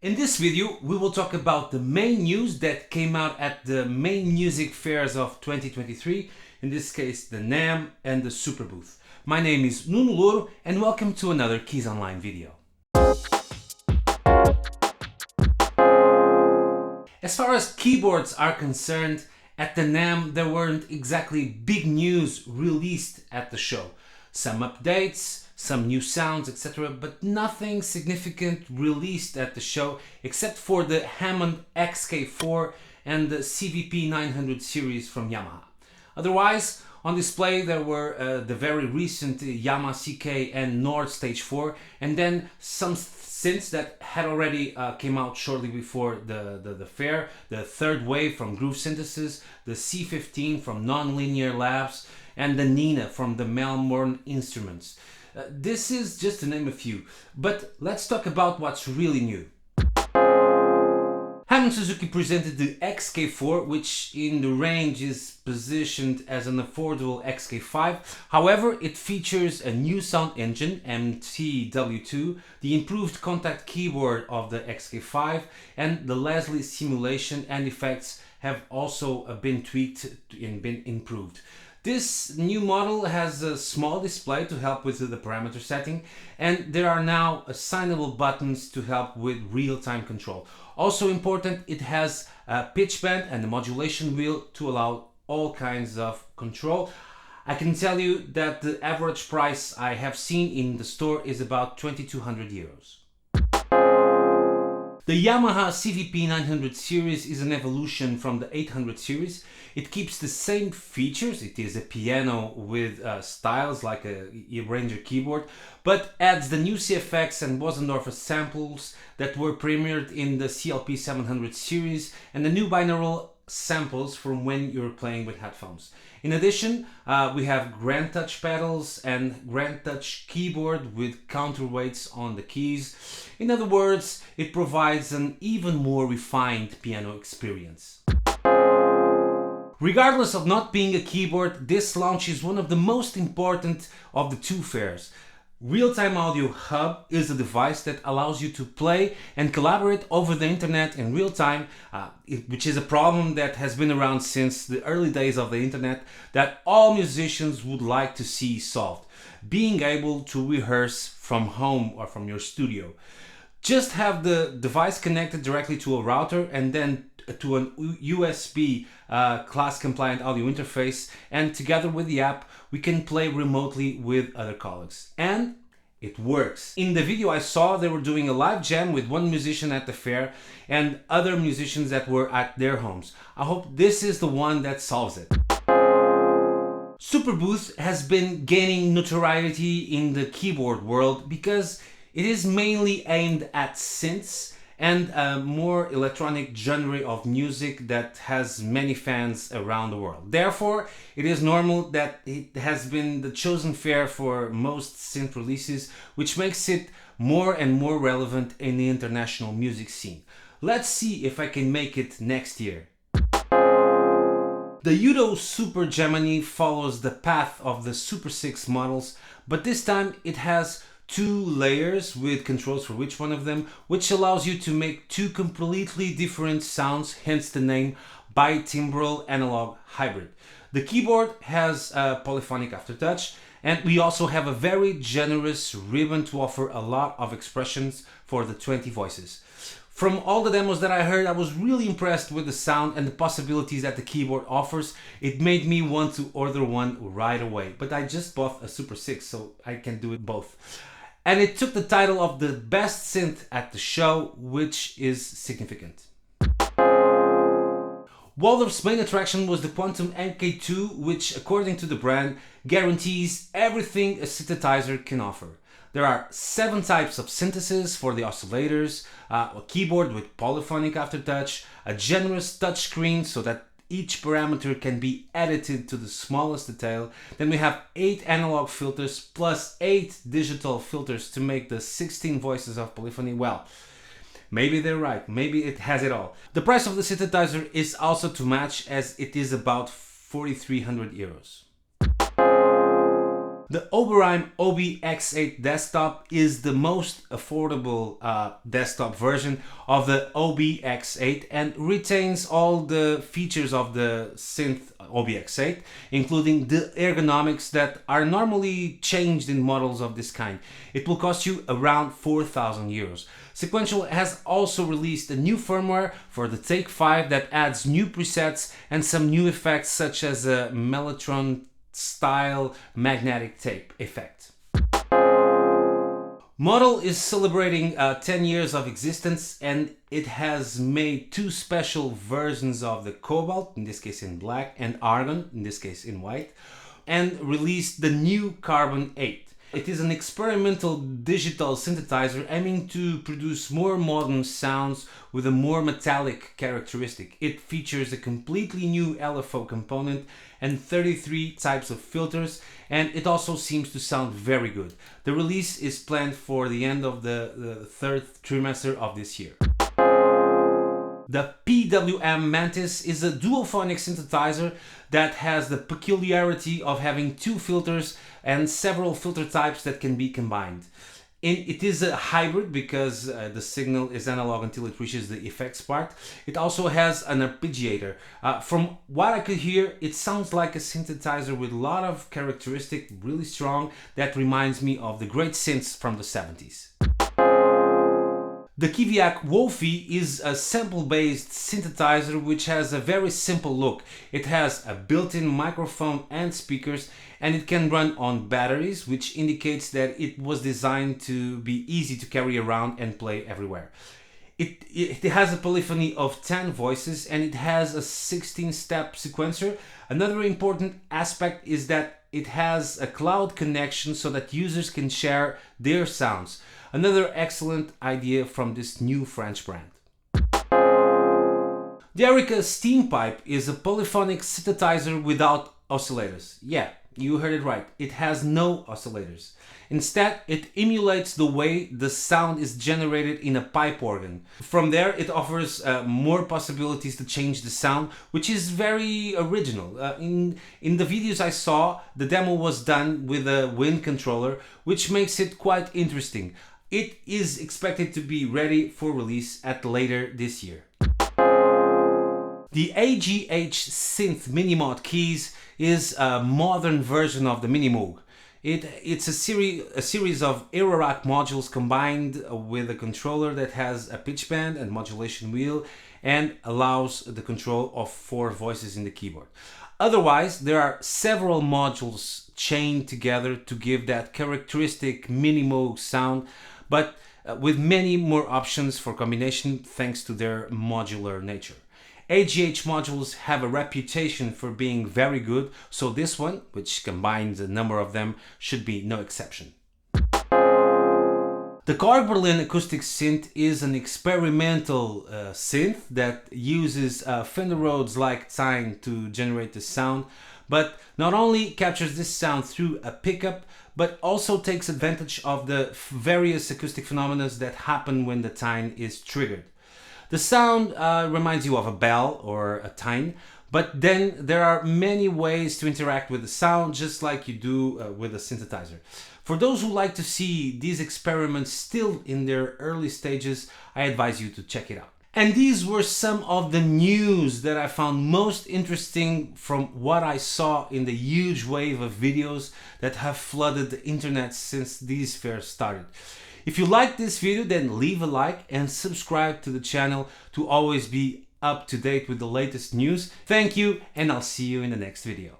In this video, we will talk about the main news that came out at the main music fairs of 2023, in this case the Namm and the Superbooth. My name is Nuno Louro and welcome to another Keys Online video. As far as keyboards are concerned, at the Namm there weren't exactly big news released at the show. Some updates, some new sounds, etc., but nothing significant released at the show except for the Hammond XK-4 and the CVP 900 series from YAMAHA. Otherwise, on display there were the very recent YAMAHA CK and Nord Stage 4, and then some synths that had already came out shortly before the fair, the third wave from Groove Synthesis, the C15 from Nonlinear Labs, and the Nina from the Melbourne Instruments. This is just to name a few, but let's talk about what's really new. Hammond Suzuki presented the XK-4, which in the range is positioned as an affordable XK5. However, it features a new sound engine, MTW2, the improved contact keyboard of the XK5, and the Leslie simulation and effects have also been tweaked and been improved. This new model has a small display to help with the parameter setting, and there are now assignable buttons to help with real-time control. Also important, it has a pitch bend and a modulation wheel to allow all kinds of control. I can tell you that the average price I have seen in the store is about 2,200 euros. The Yamaha CVP 900 series is an evolution from the 800 series. It keeps the same features. It is a piano with styles like a Ranger keyboard, but adds the new CFX and WALDORF samples that were premiered in the CLP 700 series and the new binaural samples from when you're playing with headphones. In addition, we have Grand Touch pedals and Grand Touch keyboard with counterweights on the keys. In other words, it provides an even more refined piano experience. Regardless of not being a keyboard, this launch is one of the most important of the two fairs. Real-Time Audio Hub is a device that allows you to play and collaborate over the internet in real time, which is a problem that has been around since the early days of the internet that all musicians would like to see solved. Being able to rehearse from home or from your studio. Just have the device connected directly to a router and then to an USB class compliant audio interface, and together with the app we can play remotely with other colleagues, and it works. In the video I saw, they were doing a live jam with one musician at the fair and other musicians that were at their homes. I hope this is the one that solves it. Superbooth has been gaining notoriety in the keyboard world because it is mainly aimed at synths and a more electronic genre of music that has many fans around the world. Therefore, it is normal that it has been the chosen fair for most synth releases, which makes it more and more relevant in the international music scene. Let's see if I can make it next year. The UDO Super Gemini follows the path of the Super 6 models, but this time it has two layers with controls for each one of them, which allows you to make two completely different sounds, hence the name bitimbral analog hybrid. The keyboard has a polyphonic aftertouch, and we also have a very generous ribbon to offer a lot of expressions for the 20 voices. From all the demos that I heard, I was really impressed with the sound and the possibilities that the keyboard offers. It made me want to order one right away, but I just bought a Super 6, so I can do it both. And it took the title of the best synth at the show, which is significant. WALDORF's main attraction was the Quantum MK2, which, according to the brand, guarantees everything a synthesizer can offer. There are 7 types of synthesis for the oscillators, a keyboard with polyphonic aftertouch, a generous touchscreen so that each parameter can be edited to the smallest detail. Then we have 8 analog filters plus 8 digital filters to make the 16 voices of polyphony. Well, maybe they're right, maybe it has it all. The price of the synthesizer is also to match, as it is about 4,300 euros. The Oberheim OB-X8 desktop is the most affordable desktop version of the OB-X8 and retains all the features of the Synth OB-X8, including the ergonomics that are normally changed in models of this kind. It will cost you around 4,000 euros. Sequential has also released a new firmware for the Take 5 that adds new presets and some new effects such as a Mellotron style magnetic tape effect. MODAL is celebrating 10 years of existence, and it has made two special versions of the Cobalt, in this case in black, and Argon, in this case in white, and released the new Carbon 8. It is an experimental digital synthesizer aiming to produce more modern sounds with a more metallic characteristic. It features a completely new LFO component and 33 types of filters, and it also seems to sound very good. The release is planned for the end of the third trimester of this year. The PWM MANTIS is a duophonic synthesizer that has the peculiarity of having two filters and several filter types that can be combined. It is a hybrid because the signal is analog until it reaches the effects part. It also has an arpeggiator. From what I could hear, it sounds like a synthesizer with a lot of characteristics, really strong, that reminds me of the great synths from the 70s. The Kiviak Wofi is a sample-based synthesizer which has a very simple look. It has a built-in microphone and speakers, and it can run on batteries, which indicates that it was designed to be easy to carry around and play everywhere. It has a polyphony of 10 voices, and it has a 16-step sequencer. Another important aspect is that it has a cloud connection so that users can share their sounds. Another excellent idea from this new French brand. The ERIKA STEAMPIPE is a polyphonic synthesizer without oscillators. Yeah, you heard it right. It has no oscillators. Instead, it emulates the way the sound is generated in a pipe organ. From there, it offers more possibilities to change the sound, which is very original. In the videos I saw, the demo was done with a wind controller, which makes it quite interesting. It is expected to be ready for release at later this year. The AGH Synth Minimod keys is a modern version of the Minimoog. It's a series of Eurorack modules combined with a controller that has a pitch bend and modulation wheel and allows the control of 4 voices in the keyboard. Otherwise, there are several modules chained together to give that characteristic Minimoog sound, but with many more options for combination thanks to their modular nature. AGH modules have a reputation for being very good, so this one, which combines a number of them, should be no exception. The Korg Berlin acoustic synth is an experimental synth that uses Fender Rhodes like tine to generate the sound, but not only captures this sound through a pickup, but also takes advantage of the various acoustic phenomena that happen when the tine is triggered. The sound reminds you of a bell or a tine, but then there are many ways to interact with the sound, just like you do with a synthesizer. For those who like to see these experiments still in their early stages, I advise you to check it out. And these were some of the news that I found most interesting from what I saw in the huge wave of videos that have flooded the internet since these fairs started. If you liked this video, then leave a like and subscribe to the channel to always be up to date with the latest news. Thank you, and I'll see you in the next video.